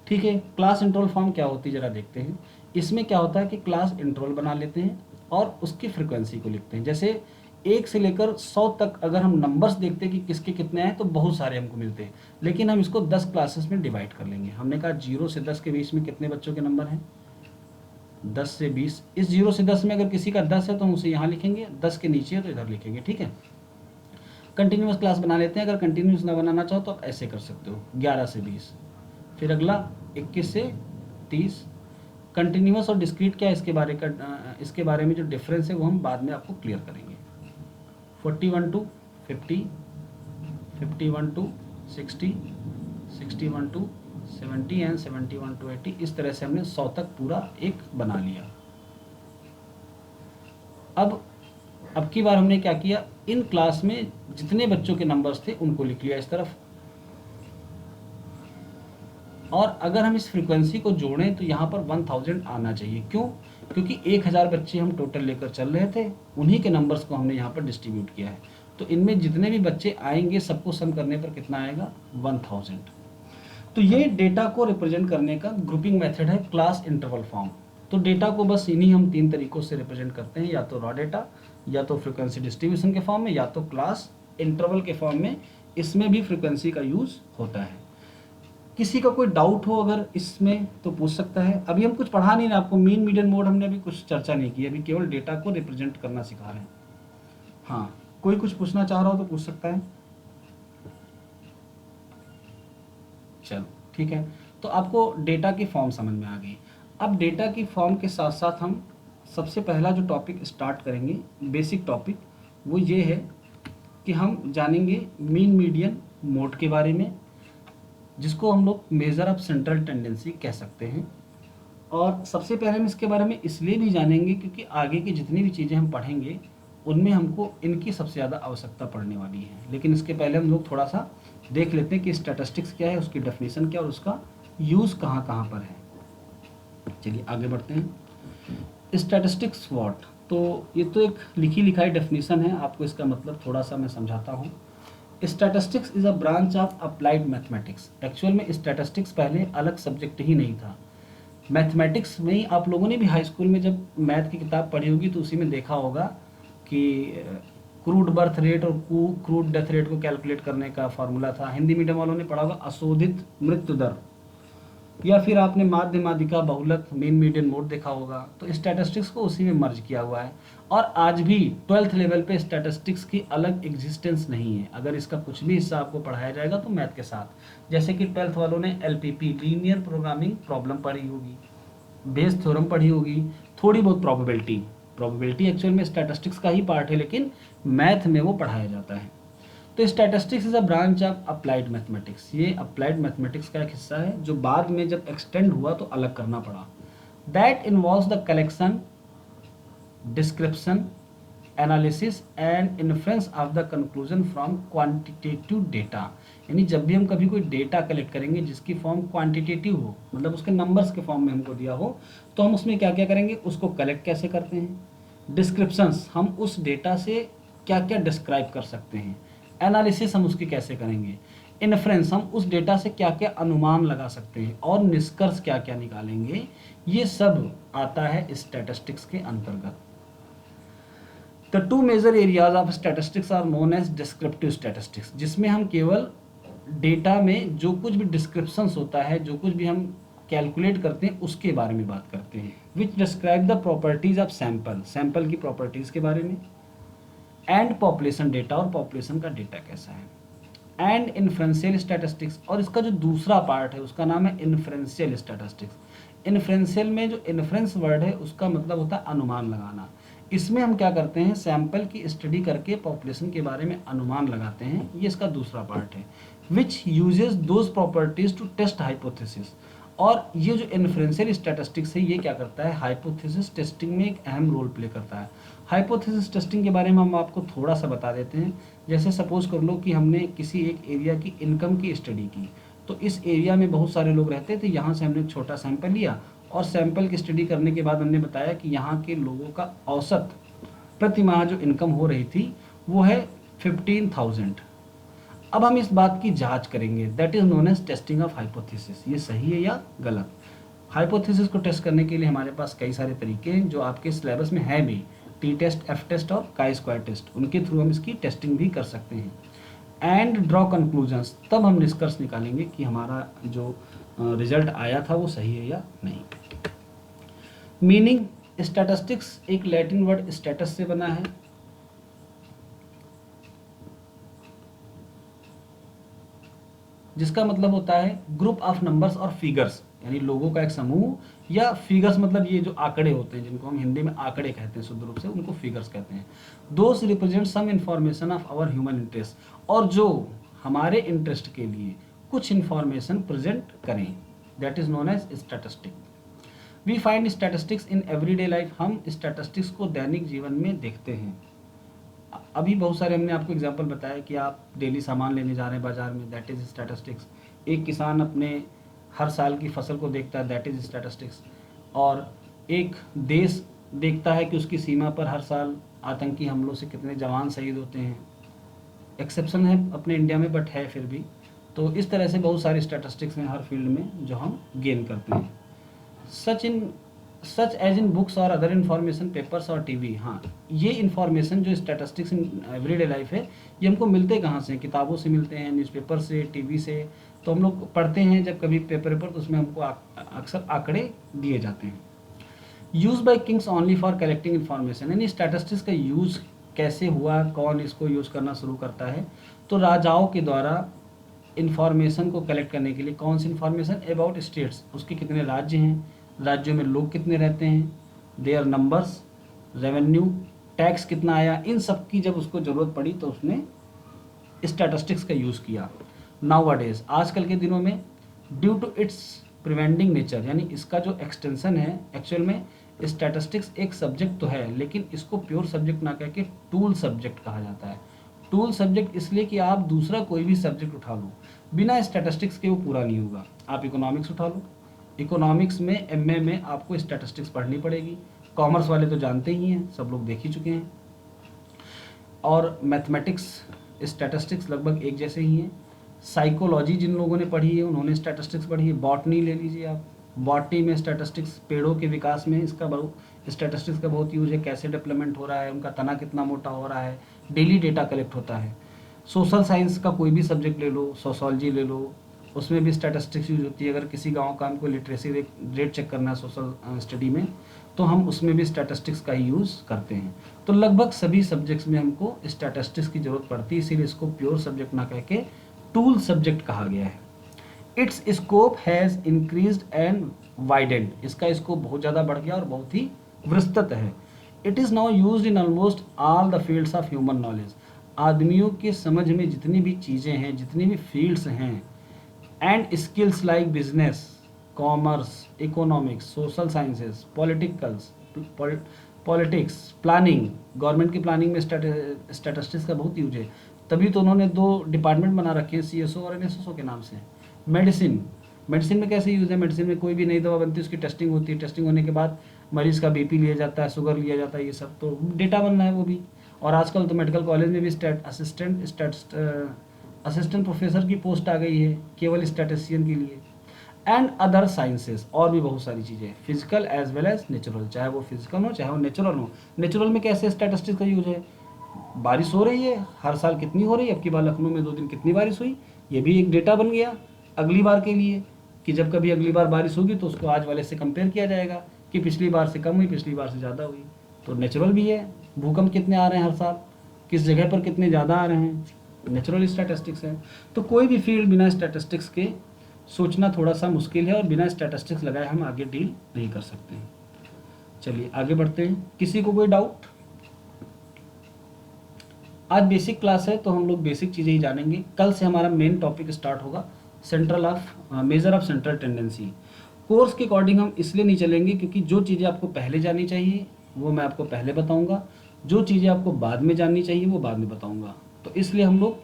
ठीक है। क्लास इंटरवल फॉर्म क्या होती है जरा देखते हैं। इसमें क्या होता है कि क्लास इंटरवल बना लेते हैं और उसकी फ्रीक्वेंसी को लिखते हैं। जैसे 1 से लेकर 100 तक अगर हम नंबर्स देखते हैं कि किसके कितने हैं तो बहुत सारे हमको मिलते हैं, लेकिन हम इसको 10 क्लासेस में डिवाइड कर लेंगे। हमने कहा 0 से 10 के बीच में कितने बच्चों के नंबर हैं, 10 से 20। इस 0 से 10 में अगर किसी का 10 है तो हम उसे यहाँ लिखेंगे, 10 के नीचे है तो इधर लिखेंगे, ठीक है। कंटिन्यूस क्लास बना लेते हैं, अगर कंटिन्यूस ना बनाना चाहो तो आप ऐसे कर सकते हो, 11 से 20, फिर अगला 21 से 30। कंटिन्यूस और डिस्क्रीट क्या है इसके बारे में जो डिफरेंस है वो हम बाद में आपको क्लियर करेंगे। 41 to 50, 51 to 60, 61 to 70 and 71 to 80। इस तरह से हमने 100 तक पूरा एक बना लिया। अब की बार हमने क्या किया, इन क्लास में जितने बच्चों के नंबर्स थे उनको लिख लिया इस तरफ, और अगर हम इस फ्रीक्वेंसी को जोड़ें तो यहाँ पर 1000 आना चाहिए। क्यों? क्योंकि 1000 बच्चे हम टोटल लेकर चल रहे थे, उन्हीं के नंबर्स को हमने यहाँ पर डिस्ट्रीब्यूट किया है, तो इनमें जितने भी बच्चे आएंगे सबको सम करने पर कितना आएगा, 1000। तो ये डेटा को रिप्रेजेंट करने का ग्रुपिंग मेथड है क्लास इंटरवल फॉर्म। तो डेटा को बस इन्हीं हम 3 तरीकों से रिप्रेजेंट करते हैं, या तो रॉ डेटा, या तो फ्रीक्वेंसी डिस्ट्रीब्यूशन के फॉर्म में, या तो क्लास इंटरवल के फॉर्म में। इसमें भी फ्रीक्वेंसी का यूज होता है। किसी का कोई डाउट हो अगर इसमें तो पूछ सकता है। अभी हम कुछ पढ़ा नहीं रहे आपको, मीन मीडियन मोड हमने अभी कुछ चर्चा नहीं की, अभी केवल डेटा को रिप्रेजेंट करना सिखा रहे हैं। हाँ, कोई कुछ पूछना चाह रहा हो तो पूछ सकता है। चलो ठीक है, तो आपको डेटा की फॉर्म समझ में आ गई। अब डेटा की फॉर्म के साथ साथ हम सबसे पहला जो टॉपिक स्टार्ट करेंगे, बेसिक टॉपिक, वो ये है कि हम जानेंगे मीन मीडियन मोड के बारे में, जिसको हम लोग मेजर ऑफ सेंट्रल टेंडेंसी कह सकते हैं। और सबसे पहले हम इसके बारे में इसलिए भी जानेंगे क्योंकि आगे की जितनी भी चीज़ें हम पढ़ेंगे उनमें हमको इनकी सबसे ज़्यादा आवश्यकता पड़ने वाली है। लेकिन इसके पहले हम लोग थोड़ा सा देख लेते हैं कि स्टैटिस्टिक्स क्या है, उसकी डेफिनेशन क्या, और उसका यूज़ कहाँ कहाँ पर है। चलिए आगे बढ़ते हैं। स्टैटिस्टिक्स व्हाट, तो ये तो एक लिखी लिखाई डेफिनेशन है, आपको इसका मतलब थोड़ा सा मैं समझाता हूँ। Statistics is a branch of applied mathematics. Actual में स्टैटिस्टिक्स पहले अलग सब्जेक्ट ही नहीं था। मैथमेटिक्स में ही आप लोगों ने भी हाई स्कूल में जब मैथ की किताब पढ़ी होगी तो उसी में देखा होगा कि क्रूड बर्थ रेट और क्रूड डेथ रेट को कैलकुलेट करने का फॉर्मूला था। हिंदी मीडियम वालों ने पढ़ा होगा अशोधित मृत्यु दर, या फिर आपने माध्य माध्यिका बहुलक मीन मीडियन मोड देखा होगा। तो स्टैटिस्टिक्स को उसी में मर्ज किया हुआ है। और आज भी 12th लेवल पे स्टैटिस्टिक्स की अलग एग्जिस्टेंस नहीं है। अगर इसका कुछ भी हिस्सा आपको पढ़ाया जाएगा तो मैथ के साथ, जैसे कि 12th वालों ने LPP लीनियर प्रोग्रामिंग प्रॉब्लम पढ़ी होगी, बेस थ्योरम पढ़ी होगी, थोड़ी बहुत प्रोबेबिलिटी एक्चुअल में स्टैटिस्टिक्स का ही पार्ट है, लेकिन मैथ में वो पढ़ाया जाता है। तो statistics is a branch of applied mathematics. ये अप्लाइड मैथमेटिक्स का एक हिस्सा है जो बाद में जब एक्सटेंड हुआ तो अलग करना पड़ा। That involves the collection, description, analysis and inference of the conclusion from quantitative data. यानी जब भी हम कभी कोई डेटा कलेक्ट करेंगे जिसकी फॉर्म क्वांटिटेटिव हो, मतलब उसके नंबर्स के फॉर्म में हमको दिया हो, तो हम उसमें क्या क्या करेंगे, उसको कलेक्ट कैसे करते हैं, डिस्क्रिप्शंस, हम उस डेटा से क्या क्या डिस्क्राइब कर सकते हैं, एनालिसिस हम उसकी कैसे करेंगे, इन्फ्रेंस हम उस डेटा से क्या क्या अनुमान लगा सकते हैं, और निष्कर्ष क्या क्या निकालेंगे, ये सब आता है स्टैटिस्टिक्स के अंतर्गत। The two major areas of statistics are known as descriptive statistics, जिसमें हम केवल डेटा में जो कुछ भी डिस्क्रिप्शंस होता है, जो कुछ भी हम कैलकुलेट करते हैं उसके बारे में बात करते हैं। विच describe the properties of sample की प्रॉपर्टीज के बारे में, एंड पॉपुलेशन डेटा, और पॉपुलेशन का डेटा कैसा है, एंड इन्फ्रेंशियल स्टैटिस्टिक्स, और इसका जो दूसरा पार्ट है उसका नाम है इन्फ्रेंशियल स्टैटिस्टिक्स। इन्फ्रेंशियल में जो इन्फ्रेंस वर्ड है उसका मतलब होता है अनुमान लगाना। इसमें हम क्या करते हैं, सैंपल की स्टडी करके पॉपुलेशन के बारे में अनुमान लगाते हैं, ये इसका दूसरा पार्ट है। Which uses those properties to test hypothesis, और ये जो इन्फ्रेंशियल स्टैटिस्टिक्स है ये क्या करता है, हाइपोथेसिस टेस्टिंग में एक अहम रोल प्ले करता है। हाइपोथेसिस टेस्टिंग के बारे में हम आपको थोड़ा सा बता देते हैं। जैसे सपोज कर लो कि हमने किसी एक एरिया की इनकम की स्टडी की, तो इस एरिया में बहुत सारे लोग रहते थे, यहाँ से हमने एक छोटा सैंपल लिया, और सैंपल की स्टडी करने के बाद हमने बताया कि यहाँ के लोगों का औसत प्रति माह जो इनकम हो रही थी वो है 15,000। अब हम इस बात की जांच करेंगे, that is known as testing of hypothesis. ये सही है या गलत। हाइपोथेसिस को टेस्ट करने के लिए हमारे पास कई सारे तरीके हैं जो आपके सिलेबस में है भी, टी टेस्ट, एफ टेस्ट और काई स्क्वायर टेस्ट, उनके थ्रू हम इसकी टेस्टिंग भी कर सकते हैं। एंड ड्रॉ कंक्लूजन्स, तब हम निष्कर्ष निकालेंगे कि हमारा जो रिजल्ट आया था वो सही है या नहीं। मीनिंग, स्टैटिस्टिक्स एक लैटिन वर्ड स्टेटस से बना है, जिसका मतलब होता है ग्रुप ऑफ नंबर्स और फिगर्स, यानी लोगों का एक समूह, या फिगर्स मतलब ये जो आंकड़े होते हैं जिनको हम हिंदी में आंकड़े कहते हैं शुद्ध रूप से, उनको फिगर्स कहते हैं। Those represent some information of our human interest, और जो हमारे इंटरेस्ट के लिए कुछ इंफॉर्मेशन प्रेजेंट करें, that is known as statistic. We find statistics in everyday life, हम स्टैटिस्टिक्स को दैनिक जीवन में देखते हैं। अभी बहुत सारे हमने आपको एग्जांपल बताया कि आप डेली सामान लेने जा रहे हैं बाजार में, दैट इज स्टैटिस्टिक्स। एक किसान अपने हर साल की फसल को देखता है, दैट इज स्टैटिस्टिक्स। और एक देश देखता है कि उसकी सीमा पर हर साल आतंकी हमलों से कितने जवान शहीद होते हैं। एक्सेप्शन है अपने इंडिया में, बट है फिर भी। तो इस तरह से बहुत सारी स्टैटिस्टिक्स हैं हर फील्ड में जो हम गेन करते हैं। सच एज इन बुक्स और अदर इन्फॉर्मेशन, पेपर्स और टीवी। हाँ, ये इन्फॉर्मेशन जो स्टैटिस्टिक्स इन एवरीडे लाइफ है, ये हमको मिलते कहाँ से? किताबों से मिलते हैं, न्यूज़पेपर से, टीवी से। तो हम लोग पढ़ते हैं जब कभी पेपर तो उसमें हमको अक्सर आंकड़े दिए जाते हैं। Use by Kings only for collecting information, यानी स्टैटिस्टिक्स का यूज कैसे हुआ, कौन इसको यूज करना शुरू करता है? तो राजाओं के द्वारा इन्फॉर्मेशन को कलेक्ट करने के लिए। कौन सी इन्फॉर्मेशन? अबाउट स्टेट्स, उसके कितने राज्य हैं, राज्यों में लोग कितने रहते हैं, देयर नंबर्स, रेवेन्यू, टैक्स कितना आया, इन सब की जब उसको ज़रूरत पड़ी तो उसने स्टैटिस्टिक्स का यूज़ किया। नाउअडेज, आजकल के दिनों में, due to its preventing nature, यानी इसका जो एक्सटेंशन है, एक्चुअल में स्टैटिस्टिक्स एक सब्जेक्ट तो है, लेकिन इसको प्योर सब्जेक्ट ना कह के टूल सब्जेक्ट कहा जाता है। टूल सब्जेक्ट इसलिए कि आप दूसरा कोई भी सब्जेक्ट उठा लो, बिना स्टैटिस्टिक्स के वो पूरा नहीं होगा। आप इकोनॉमिक्स उठा लो, इकोनॉमिक्स में एमए में आपको स्टैटिस्टिक्स पढ़नी पड़ेगी। कॉमर्स वाले तो जानते ही हैं, सब लोग देख ही चुके हैं। और मैथमेटिक्स, स्टैटिस्टिक्स लगभग एक जैसे ही हैं। साइकोलॉजी जिन लोगों ने पढ़ी है उन्होंने स्टैटिस्टिक्स पढ़ी है। बॉटनी ले लीजिए आप, बॉटनी में स्टैटिस्टिक्स, पेड़ों के विकास में इसका बहुत स्टैटिस्टिक्स का बहुत यूज है। कैसे डेवलपमेंट हो रहा है, उनका तना कितना मोटा हो रहा है, डेली डेटा कलेक्ट होता है। सोशल साइंस का कोई भी सब्जेक्ट ले लो, सोशोलॉजी ले लो, उसमें भी स्टैटिस्टिक्स यूज होती है। अगर किसी गांव का हमको लिटरेसी रेट चेक करना है सोशल स्टडी में, तो हम उसमें भी स्टैटिस्टिक्स का ही यूज़ करते हैं। तो लगभग सभी सब्जेक्ट्स में हमको स्टैटिस्टिक्स की ज़रूरत पड़ती है, इसीलिए इसको प्योर सब्जेक्ट ना कह के टूल सब्जेक्ट कहा गया है। It's scope has increased and widened, इसका स्कोप बहुत ज़्यादा बढ़ गया और बहुत ही विस्तृत है। It is now used in almost all the fields of human knowledge, आदमियों के समझ में जितनी भी चीज़ें हैं, जितनी भी फील्ड्स हैं, and skills like business, commerce, economics, social sciences, politics, planning, government की प्लानिंग में स्टैटिस्टिक्स का बहुत यूज है। तभी तो उन्होंने 2 डिपार्टमेंट बना रखे हैं, सीएसओ और एनएसएसओ के नाम से। मेडिसिन में कैसे यूज़ है? मेडिसिन में कोई भी नई दवा बनती है, उसकी टेस्टिंग होती है, टेस्टिंग होने के बाद मरीज़ का बीपी लिया जाता है, शुगर लिया जाता है, ये सब तो डेटा बनना है वो भी। और आजकल तो मेडिकल कॉलेज में भी असिस्टेंट प्रोफेसर की पोस्ट आ गई है केवल स्टैटिस्टिशियन के लिए। एंड अदर साइंसेस, और भी बहुत सारी चीज़ें, physical as well as natural, चाहे वो फिजिकल हो चाहे वो नेचुरल हो। नेचुरल में कैसे स्टैटिस्टिक्स का यूज है? बारिश हो रही है, हर साल कितनी हो रही है, अब की बार लखनऊ में 2 दिन कितनी बारिश हुई, ये भी एक डेटा बन गया अगली बार के लिए, कि जब कभी अगली बार बारिश होगी तो उसको आज वाले से कंपेयर किया जाएगा कि पिछली बार से कम हुई, पिछली बार से ज़्यादा हुई। तो नेचुरल भी है। भूकंप कितने आ रहे हैं हर साल, किस जगह पर कितने ज़्यादा आ रहे हैं, नेचुरल स्टैटिस्टिक्स है। तो कोई भी फील्ड बिना स्टैटिस्टिक्स के सोचना थोड़ा सा मुश्किल है, और बिना स्टैटिस्टिक्स लगाए हम आगे डील नहीं कर सकते हैं। चलिए आगे बढ़ते हैं। किसी को कोई डाउट? आज बेसिक क्लास है तो हम लोग बेसिक चीज़ें ही जानेंगे। कल से हमारा मेन टॉपिक स्टार्ट होगा, measure of central tendency. Course के अकॉर्डिंग हम इसलिए नहीं चलेंगे क्योंकि जो चीज़ें आपको पहले जाननी चाहिए वो मैं आपको पहले बताऊंगा, जो चीज़ें आपको बाद में जाननी चाहिए वो बाद में बताऊंगा। तो इसलिए हम लोग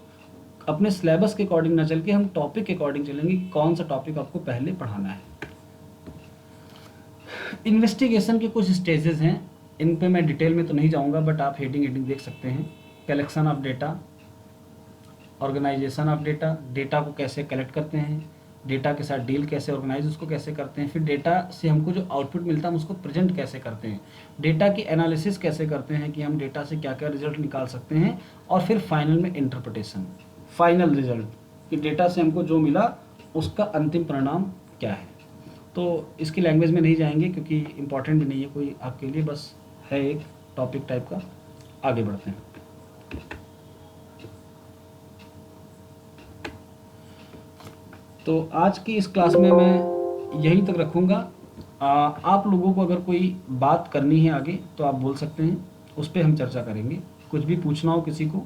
अपने सिलेबस के अकॉर्डिंग ना चल के हम टॉपिक के अकॉर्डिंग चलेंगे, कौन सा टॉपिक आपको पहले पढ़ाना है। इन्वेस्टिगेशन के कुछ स्टेजेस हैं, इन पे मैं डिटेल में तो नहीं जाऊंगा, बट आप हेडिंग देख सकते हैं। Collection of data, organisation of data, data को कैसे कलेक्ट करते हैं, डेटा के साथ डील कैसे, ऑर्गेनाइज उसको कैसे करते हैं, फिर डेटा से हमको जो आउटपुट मिलता है हम उसको प्रेजेंट कैसे करते हैं, डेटा की एनालिसिस कैसे करते हैं कि हम डेटा से क्या क्या रिजल्ट निकाल सकते हैं, और फिर फाइनल में इंटरप्रिटेशन, फाइनल रिजल्ट कि डेटा से हमको जो मिला उसका अंतिम परिणाम क्या है। तो इसकी लैंग्वेज में नहीं जाएंगे क्योंकि इम्पॉर्टेंट भी नहीं है कोई आपके लिए, बस है एक टॉपिक टाइप का। आगे बढ़ते हैं। तो आज की इस क्लास में मैं यहीं तक रखूँगा। आप लोगों को अगर कोई बात करनी है आगे तो आप बोल सकते हैं, उस पर हम चर्चा करेंगे। कुछ भी पूछना हो किसी को